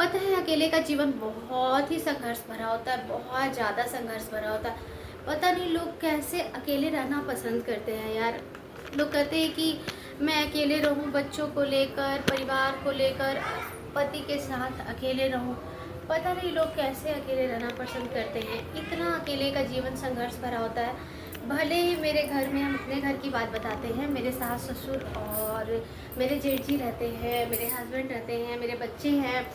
पता है अकेले का जीवन बहुत ही संघर्ष भरा होता है, बहुत ज़्यादा संघर्ष भरा होता है। पता नहीं लोग कैसे अकेले रहना पसंद करते हैं यार। लोग कहते हैं कि मैं अकेले रहूं, बच्चों को लेकर, परिवार को लेकर, पति के साथ अकेले रहूं। पता नहीं लोग कैसे अकेले रहना पसंद करते हैं। इतना अकेले का जीवन संघर्ष भरा होता है। भले ही मेरे घर में, हम अपने घर की बात बताते हैं, मेरे सास ससुर और मेरे जेठ जी रहते हैं, मेरे हस्बैंड रहते हैं, मेरे बच्चे हैं।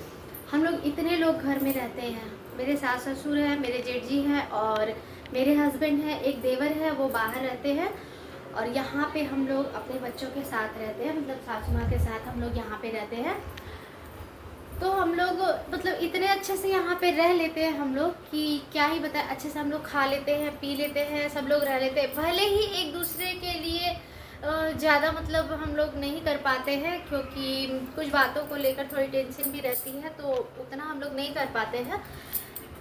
हम लोग इतने लोग घर में रहते हैं। मेरे सास ससुर हैं, मेरे जेठ जी हैं और मेरे हस्बैंड हैं। एक देवर है, वो बाहर रहते हैं। और यहाँ पे हम लोग अपने बच्चों के साथ रहते हैं, मतलब सासू माँ के साथ हम लोग यहाँ पे रहते हैं। तो हम लोग मतलब इतने अच्छे से यहाँ पे रह लेते हैं हम लोग कि क्या ही बताएं। अच्छे से हम लोग खा लेते हैं, पी लेते हैं, सब लोग रह लेते हैं। भले ही एक दूसरे के लिए ज़्यादा मतलब हम लोग नहीं कर पाते हैं, क्योंकि कुछ बातों को लेकर थोड़ी टेंशन भी रहती है, तो उतना हम लोग नहीं कर पाते हैं।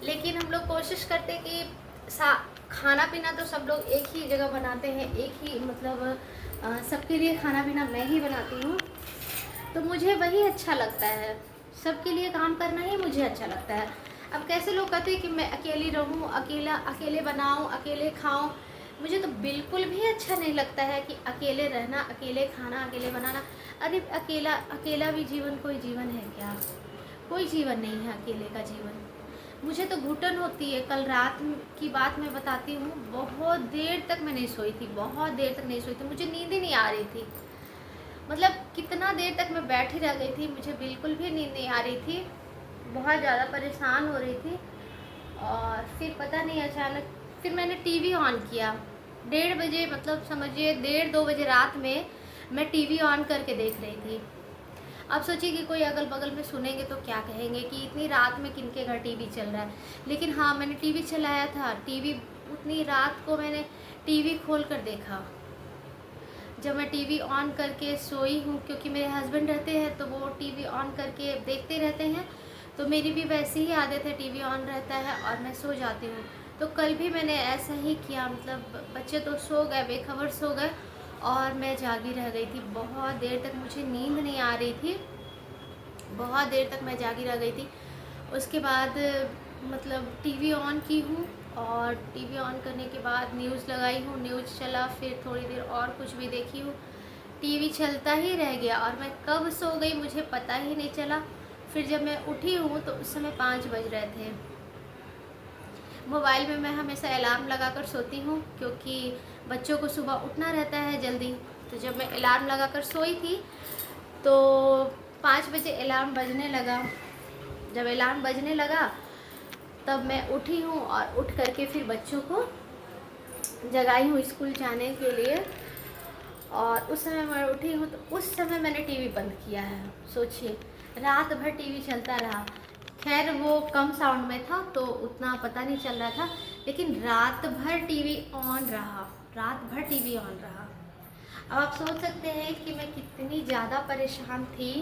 लेकिन हम लोग कोशिश करते हैं कि खाना पीना तो सब लोग एक ही जगह बनाते हैं, एक ही मतलब सबके लिए खाना पीना मैं ही बनाती हूँ। तो मुझे वही अच्छा लगता है, सबके लिए काम करना ही मुझे अच्छा लगता है। अब कैसे लोग कहते हैं कि मैं अकेली रहूं, अकेले बनाऊं, अकेले खाऊं। मुझे तो बिल्कुल भी अच्छा नहीं लगता है कि अकेले रहना, अकेले खाना, अकेले बनाना। अरे अकेला अकेला भी जीवन कोई जीवन है क्या? कोई जीवन नहीं है अकेले का जीवन। मुझे तो घुटन होती है। कल रात की बात मैं बताती हूँ, बहुत देर तक मैं नहीं सोई थी, बहुत देर तक नहीं सोई थी, मुझे नींद ही नहीं आ रही थी। मतलब कितना देर तक मैं बैठी रह गई थी, मुझे बिल्कुल भी नींद नहीं आ रही थी, बहुत ज़्यादा परेशान हो रही थी। और फिर पता नहीं अचानक फिर मैंने टीवी ऑन किया। 1:30 बजे, मतलब समझिए 1:30-2 बजे रात में मैं टीवी ऑन करके देख रही थी। अब सोचिए कि कोई अगल बगल में सुनेंगे तो क्या कहेंगे कि इतनी रात में किनके घर टीवी चल रहा है। लेकिन हाँ, मैंने टीवी चलाया था। टीवी उतनी रात को मैंने टीवी खोल कर देखा। जब मैं टीवी ऑन करके सोई हूँ, क्योंकि मेरे हस्बैंड रहते हैं तो वो टीवी ऑन करके देखते रहते हैं, तो मेरी भी वैसी ही आदत है, टीवी ऑन रहता है और मैं सो जाती हूँ। तो कल भी मैंने ऐसा ही किया, मतलब बच्चे तो सो गए, बेखबर सो गए और मैं जागी रह गई थी। बहुत देर तक मुझे नींद नहीं आ रही थी, बहुत देर तक मैं जागी रह गई थी। उसके बाद मतलब टीवी ऑन की हूँ और टीवी ऑन करने के बाद न्यूज़ लगाई हूँ, न्यूज़ चला, फिर थोड़ी देर और कुछ भी देखी हूँ, टीवी चलता ही रह गया और मैं कब सो गई मुझे पता ही नहीं चला। फिर जब मैं उठी हूँ तो उस समय 5 बज रहे थे। मोबाइल में मैं हमेशा अलार्म लगा कर सोती हूँ, क्योंकि बच्चों को सुबह उठना रहता है जल्दी। तो जब मैं अलार्म लगा कर सोई थी तो 5 बजे अलार्म बजने लगा। जब अलार्म बजने लगा तब मैं उठी हूँ और उठ करके फिर बच्चों को जगाई हूँ स्कूल जाने के लिए। और उस समय मैं उठी हूँ तो उस समय मैंने टीवी बंद किया है। सोचिए, रात भर टीवी चलता रहा। खैर वो कम साउंड में था तो उतना पता नहीं चल रहा था, लेकिन रात भर टीवी ऑन रहा, रात भर टीवी ऑन रहा। अब आप सोच सकते हैं कि मैं कितनी ज़्यादा परेशान थी।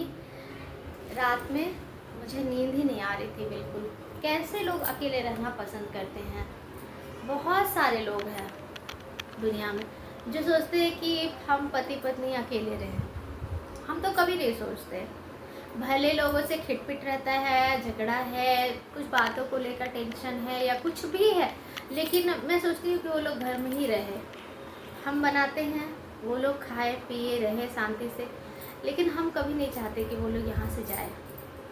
रात में मुझे नींद ही नहीं आ रही थी बिल्कुल। कैसे लोग अकेले रहना पसंद करते हैं? बहुत सारे लोग हैं दुनिया में जो सोचते हैं कि हम पति पत्नी अकेले रहें। हम तो कभी नहीं सोचते। भले लोगों से खिटपिट रहता है, झगड़ा है, कुछ बातों को लेकर टेंशन है या कुछ भी है, लेकिन मैं सोचती हूँ कि वो लोग घर में ही रहे। हम बनाते हैं, वो लोग खाए पिए रहे शांति से, लेकिन हम कभी नहीं चाहते कि वो लोग यहाँ से जाए।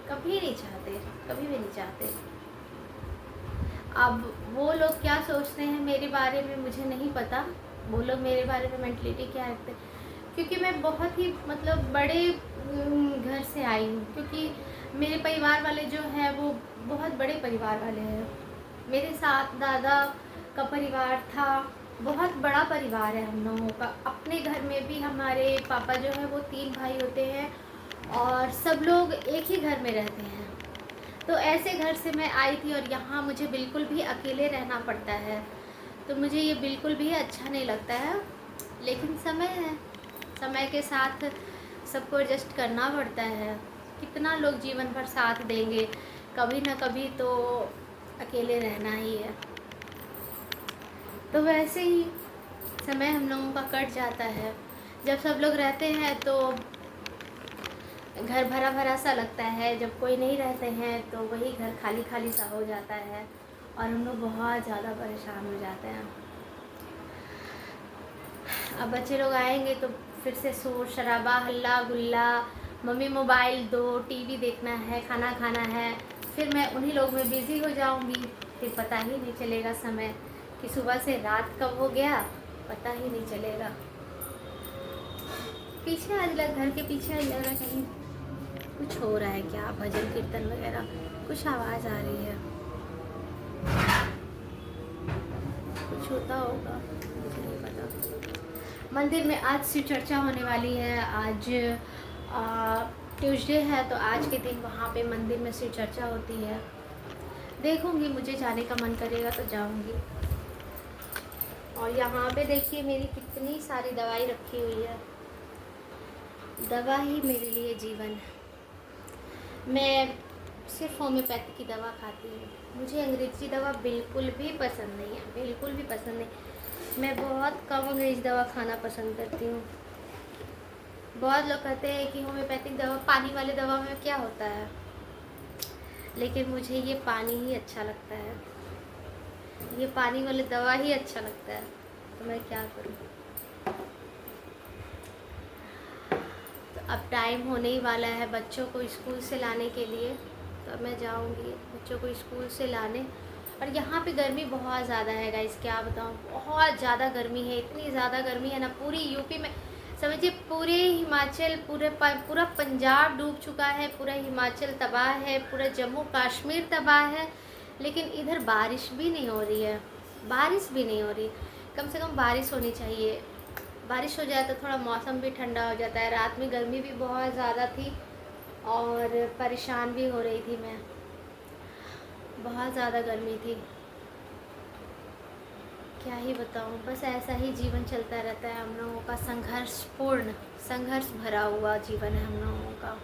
कभी नहीं चाहते, कभी भी नहीं चाहते। अब वो लोग क्या सोचते हैं मेरे बारे में मुझे नहीं पता, वो लोग मेरे बारे में मेंटलिटी क्या रखते हैं, क्योंकि मैं बहुत ही मतलब बड़े घर से आई हूँ। क्योंकि मेरे परिवार वाले जो है वो बहुत बड़े परिवार वाले हैं। मेरे साथ दादा का परिवार था, बहुत बड़ा परिवार है हम लोगों का। अपने घर में भी हमारे पापा जो है वो 3 भाई होते हैं और सब लोग एक ही घर में रहते हैं। तो ऐसे घर से मैं आई थी और यहाँ मुझे बिल्कुल भी अकेले रहना पड़ता है, तो मुझे ये बिल्कुल भी अच्छा नहीं लगता है। लेकिन समय है, समय के साथ सबको एडजस्ट करना पड़ता है। कितना लोग जीवन भर साथ देंगे, कभी ना कभी तो अकेले रहना ही है। तो वैसे ही समय हम लोगों का कट जाता है। जब सब लोग रहते हैं तो घर भरा भरा सा लगता है, जब कोई नहीं रहते हैं तो वही घर खाली खाली सा हो जाता है और हम लोग बहुत ज़्यादा परेशान हो जाते हैं। अब बच्चे लोग आएंगे तो फिर से शोर शराबा, हल्ला गुल्ला, मम्मी मोबाइल दो, टीवी देखना है, खाना खाना है, फिर मैं उन्हीं लोग में बिज़ी हो जाऊंगी। फिर पता ही नहीं चलेगा समय कि सुबह से रात कब हो गया, पता ही नहीं चलेगा। पीछे आज लग घर के पीछे आज लग रहा है कहीं कुछ हो रहा है क्या, भजन कीर्तन वगैरह कुछ आवाज़ आ रही है, कुछ होता होगा, मुझे नहीं पता। मंदिर में आज शिव चर्चा होने वाली है। आज ट्यूसडे है तो आज के दिन वहाँ पे मंदिर में शिव चर्चा होती है। देखूंगी, मुझे जाने का मन करेगा तो जाऊंगी। और यहाँ पे देखिए मेरी कितनी सारी दवाई रखी हुई है। दवा ही मेरे लिए जीवन है। मैं सिर्फ होम्योपैथी की दवा खाती हूँ, मुझे अंग्रेज़ी दवा बिल्कुल भी पसंद नहीं है, बिल्कुल भी पसंद नहीं। मैं बहुत कम अंग्रेज़ी दवा खाना पसंद करती हूँ। बहुत लोग कहते हैं कि होम्योपैथिक दवा, पानी वाले दवा में क्या होता है, लेकिन मुझे ये पानी ही अच्छा लगता है, ये पानी वाले दवा ही अच्छा लगता है, तो मैं क्या करूँ। तो अब टाइम होने ही वाला है बच्चों को स्कूल से लाने के लिए, तो मैं जाऊंगी बच्चों को स्कूल से लाने। और यहाँ पे गर्मी बहुत ज़्यादा है गाइस, क्या बताऊँ, बहुत ज़्यादा गर्मी है। इतनी ज़्यादा गर्मी है ना, पूरी यूपी में समझिए, पूरे हिमाचल, पूरा पंजाब डूब चुका है, पूरा हिमाचल तबाह है, पूरा जम्मू कश्मीर तबाह है, लेकिन इधर बारिश भी नहीं हो रही है, बारिश भी नहीं हो रही। कम से कम बारिश होनी चाहिए, बारिश हो जाए तो थोड़ा मौसम भी ठंडा हो जाता है। रात में गर्मी भी बहुत ज़्यादा थी और परेशान भी हो रही थी मैं, बहुत ज़्यादा गर्मी थी, क्या ही बताऊँ। बस ऐसा ही जीवन चलता रहता है हम लोगों का, संघर्ष भरा हुआ जीवन है हम लोगों का।